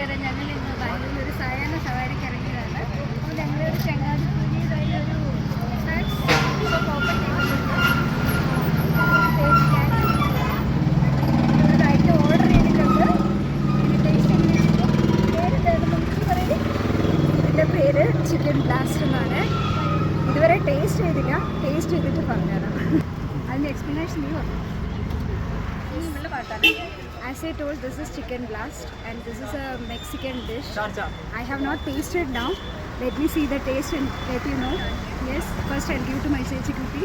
നമസ്കാരം. ഞങ്ങൾ ഇന്ന് ബാംഗ്ലൂരിൽ ഒരു സായാഹ്ന സവാരിക്ക് ഇറങ്ങിയതാണ്. അപ്പോൾ ഞങ്ങളൊരു ചങ്ങാതിപ്പൂരിയിലായി ഒരു ഓപ്പൺ ചെയ്തിട്ട് ഓർഡർ ചെയ്തിട്ടുണ്ട്. ഇതിൻ്റെ പേര് ചിക്കൻ ബ്ലാസ്റ്റ് എന്നാണ്. ഇതുവരെ ടേസ്റ്റ് ചെയ്തില്ല. ടേസ്റ്റ് ചെയ്തിട്ട് പറഞ്ഞുതരാം. അതിൻ്റെ എക്സ്പ്ലനേഷൻ നീ പറഞ്ഞു. നിങ്ങളുടെ പാട്ടാണ്. As I told, this is chicken blast and this is a Mexican dish. I have not tasted now. Let me see the taste and let you know. Yes, first I'll give to my Chechi Kutti.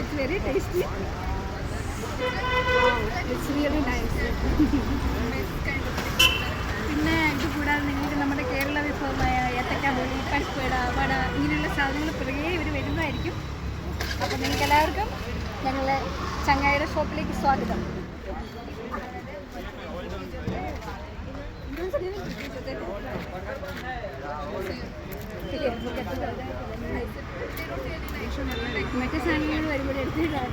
It's very tasty. It's really nice. പിന്നെ ഇത് കൂടാതെ നിങ്ങൾക്ക് നമ്മുടെ കേരള വിഭവമായ ഏത്തക്ക ബോളി, പരിപ്പുവട, വട ഇങ്ങനെയുള്ള സാധനങ്ങൾ പുറകെ ഇവർ വരുന്നതായിരിക്കും. അപ്പോൾ നിങ്ങൾക്ക് എല്ലാവർക്കും ഞങ്ങളെ ചങ്ങായിയുടെ ഷോപ്പിലേക്ക് സ്വാഗതം. മറ്റേ സാധനങ്ങൾ വരുമ്പോൾ എടുത്തിട്ടാണ്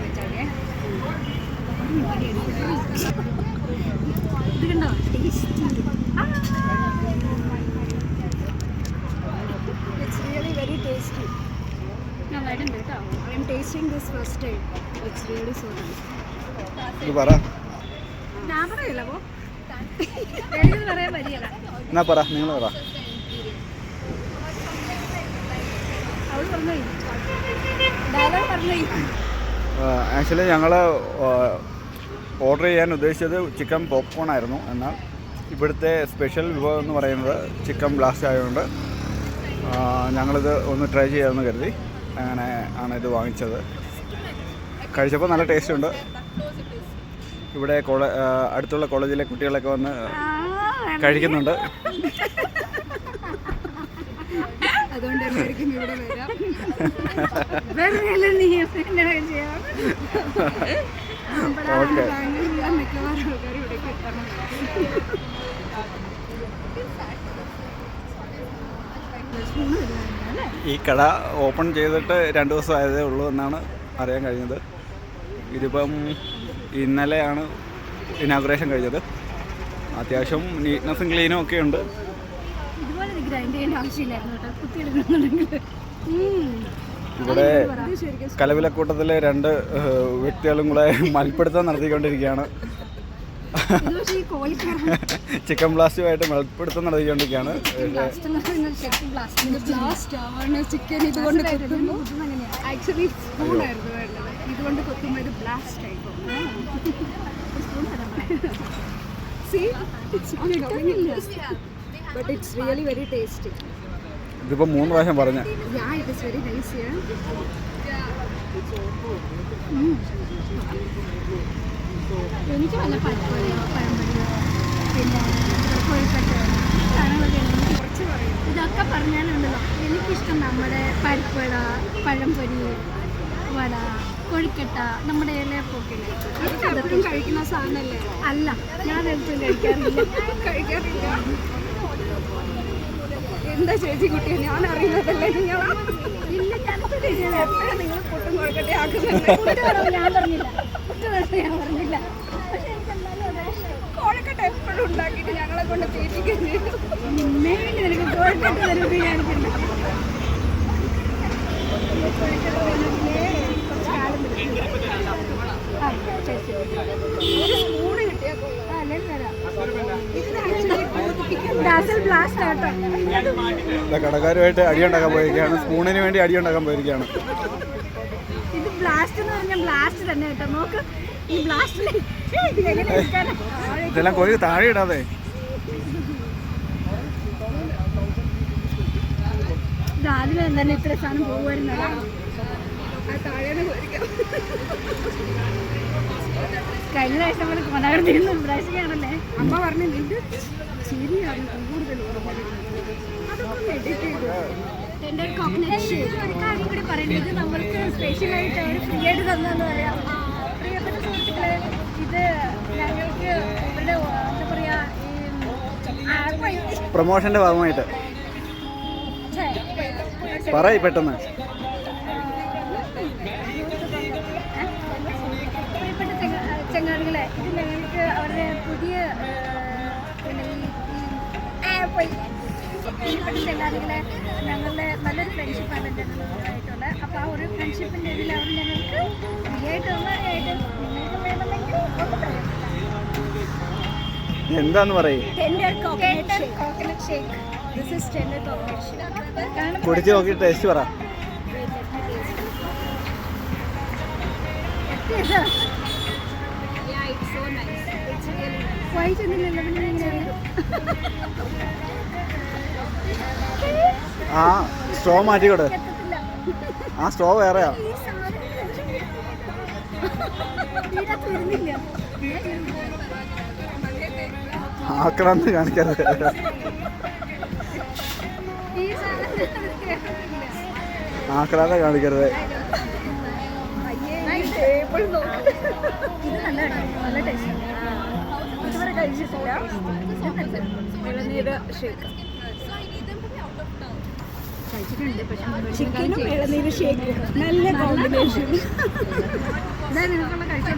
വെച്ചാലേ ഇത് കണ്ടോ taste. It's really very tasty. നന്നായിട്ടുണ്ട് കേട്ടോ. I M tasting this first time. It's really so nice. ഞാൻ പറയില്ല. അപ്പോൾ എനിക്ക് പറയാൻ പറ്റില്ല. എന്നാ പറ, നിങ്ങൾ പറ. അവൾ പറഞ്ഞു ഡയലോഗ് പറഞ്ഞു. ആക്ച്വലി ഞങ്ങൾ ഓർഡർ ചെയ്യാൻ ഉദ്ദേശിച്ചത് ചിക്കൻ പോപ്കോൺ ആയിരുന്നു. എന്നാൽ ഇവിടുത്തെ സ്പെഷ്യൽ വിഭവം എന്ന് പറയുന്നത് ചിക്കൻ ബ്ലാസ്റ്റ് ആയതുകൊണ്ട് ഞങ്ങളിത് ഒന്ന് ട്രൈ ചെയ്യാമെന്ന് കരുതി അങ്ങനെ ആണ് ഇത് വാങ്ങിച്ചത്. കഴിച്ചപ്പോൾ നല്ല ടേസ്റ്റ് ഉണ്ട്. ഇവിടെ അടുത്തുള്ള കോളേജിലെ കുട്ടികളൊക്കെ വന്ന് കഴിക്കുന്നുണ്ട്. അതുകൊണ്ട് ഇവിടെ വരാം. ഓക്കെ. ഈ കട ഓപ്പൺ ചെയ്തിട്ട് 2 ദിവസം ആയതേ ഉള്ളൂ എന്നാണ് അറിയാൻ കഴിഞ്ഞത്. ഇതിപ്പം ഇന്നലെയാണ് ഇനാഗുറേഷൻ കഴിഞ്ഞത്. അത്യാവശ്യം നീറ്റ്നെസ്സും ക്ലീനും ഒക്കെ ഉണ്ട്. ഇവിടെ കലവിലക്കൂട്ടത്തിലെ 2 വ്യക്തികളും കൂടെ മൽപ്പിടുത്തം നടത്തിക്കൊണ്ടിരിക്കുകയാണ്. ചിക്കൻ ബ്ലാസ്റ്റുമായിട്ട് മൽപ്പിടുത്തം നടത്തിക്കൊണ്ടിരിക്കുകയാണ്. ചിക്കൻ ഇതുകൊണ്ട് ആക്ച്വലി സ്പൂണായിരുന്നു വേണ്ടത്. ഇതുകൊണ്ട് കൊത്തുമ്പോൾ ഇത് ബ്ലാസ്റ്റ് ആയിപ്പോ. But it's really very tasty. ഇതിപ്പോൾ 3 പ്രാവശ്യം പറഞ്ഞ. Yeah, it is very nice here. എനിക്ക് വല്ല പരിപ്പുവടയോ പഴംപൊരിയോ പിന്നെ കോഴിക്കട്ടയോ സാധനങ്ങളൊക്കെ കുറച്ച് പറയും. ഇതൊക്കെ പറഞ്ഞാലുണ്ടല്ലോ എനിക്കിഷ്ടം നമ്മുടെ പരിപ്പുവട, പഴംപൊരി, വട, കോഴിക്കട്ട, നമ്മുടെ ഇലയപ്പൊക്കില്ലേ അതൊക്കെ കഴിക്കുന്ന സാധനമല്ലേ? അല്ല, ഞാൻ എടുത്തും കഴിക്കാറില്ല. എന്താ ചേച്ചി കുട്ടിയെ ഞാൻ അറിയുന്നതല്ലേ നിങ്ങളാ? ഇല്ല, എപ്പോഴും നിങ്ങൾ പുട്ടും കോഴിക്കട്ട ആക്കുന്നുണ്ട്. ഞാൻ പറഞ്ഞില്ല. പക്ഷെ എനിക്കെന്തായാലും കോഴിക്കട്ട എപ്പോഴും ഉണ്ടാക്കിയിട്ട് ഞങ്ങളെ കൊണ്ട് ചേച്ചിക്കുന്നത് നിനക്ക് കോഴിക്കട്ട തരുന്നത് ഞാനില്ല. കടക്കാരുമായിട്ട് അടിയുണ്ടാക്കാൻ പോയിരിക്കുകയാണ്. സ്പൂണിന് വേണ്ടി അടിയുണ്ടാക്കാൻ പോയിരിക്കുകയാണ്. ഇത് ബ്ലാസ്റ്റ് എന്ന് പറഞ്ഞാൽ ബ്ലാസ്റ്റ് തന്നെ കേട്ടോ. നോക്ക് ഈ ബ്ലാസ്റ്റിൽ ഇതെല്ലാം കോഴി താഴെ ഇടാതെ. ആദ്യമേ തന്നെ ഇത്ര സാധനം പോകുമായിരുന്നല്ലോ. താഴെ കഴിഞ്ഞ പ്രാവശ്യം നമ്മൾ കൊനകടത്തിന്ന് പ്രാവശ്യമാണല്ലേ അമ്മ പറഞ്ഞു നിന്റെ ശരിയാണ് കൂടുതൽ അതൊക്കെ എഡിറ്റ് ചെയ്തു. എൻ്റെ ഒരു കാര്യം കൂടി പറയുന്നത് നമ്മൾക്ക് സ്പെഷ്യലായിട്ട് അവർ ഫ്രീ ആയിട്ട് തന്നെന്ന് പറയാം. പ്രിയപ്പെട്ട സുഹൃത്തുക്കളെ, ഇത് ഞങ്ങൾക്ക് ഇവരുടെ എന്താ പറയുക ഈ പ്രൊമോഷൻ്റെ ഭാഗമായിട്ട് പറയ് പെട്ടെന്ന്. ചങ്ങാതികളെ ഇത് ഞങ്ങൾക്ക് അവരുടെ പുതിയ പിന്നെ ഈ ചങ്ങാതികളെ ഞങ്ങളുടെ നല്ലൊരു ഫ്രണ്ട്ഷിപ്പാണ് എൻ്റെ ആയിട്ടുള്ളത്. അപ്പോൾ ആ ഒരു ഫ്രണ്ട്ഷിപ്പിൻ്റെ ഇതിൽ അവർ ഞങ്ങൾക്ക് ഫ്രീ ആയിട്ട് നിങ്ങൾക്ക് വേണമെങ്കിൽ ഒക്കെ പറയാം. എന്താന്ന് പറയും? Tender coconut shake. This is tender coconut shake. കുടിച്ച് നോക്കി ടേസ്റ്റ് പറ. വൈറ്റ് എന്തിനല്ല പിന്നെ എങ്ങനെയാണ്? ആ സ്ട്രോ മാറ്റിക്കോട്ടെ. എത്തത്തില്ല. ആ സ്ട്രോ വേറെയാ. ഈ സാധനം ഇതിനകത്ത് വരുന്നില്ല. ആക്കണമെന്ന് കാണിക്കരുത്. ഈ സാധനം ആക്കണമെന്ന് കാണിക്കരുത്. ടേബിൾ നോക്ക്. ഇത് നല്ല ടേസ്റ്റ്. ഇതുവരെ കഴിച്ചിട്ടില്ല. ഇളനീര് ഷേക്ക് ചിക്കനും ഇളനീര് ഷേക്ക് നല്ല കോമ്പിനേഷൻ. ഇതാ നിങ്ങൾക്കുള്ള കഴിക്കാൻ.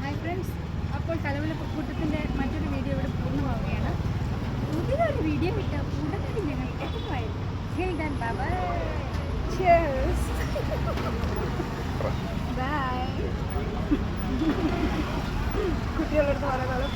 ഹായ് ഫ്രണ്ട്സ്, അപ്പോൾ കലവലക്കൂട്ടത്തിൻ്റെ മറ്റൊരു വീഡിയോ ഇവിടെ പൂർണ്ണമാവുകയാണ്. പുതിയൊരു വീഡിയോ കിട്ടാൻ ഉടനടി ഞങ്ങൾ എത്തുമായിരുന്നു. Bye. Cheers. Bye. കുട്ടികളെടുത്ത് വളരെ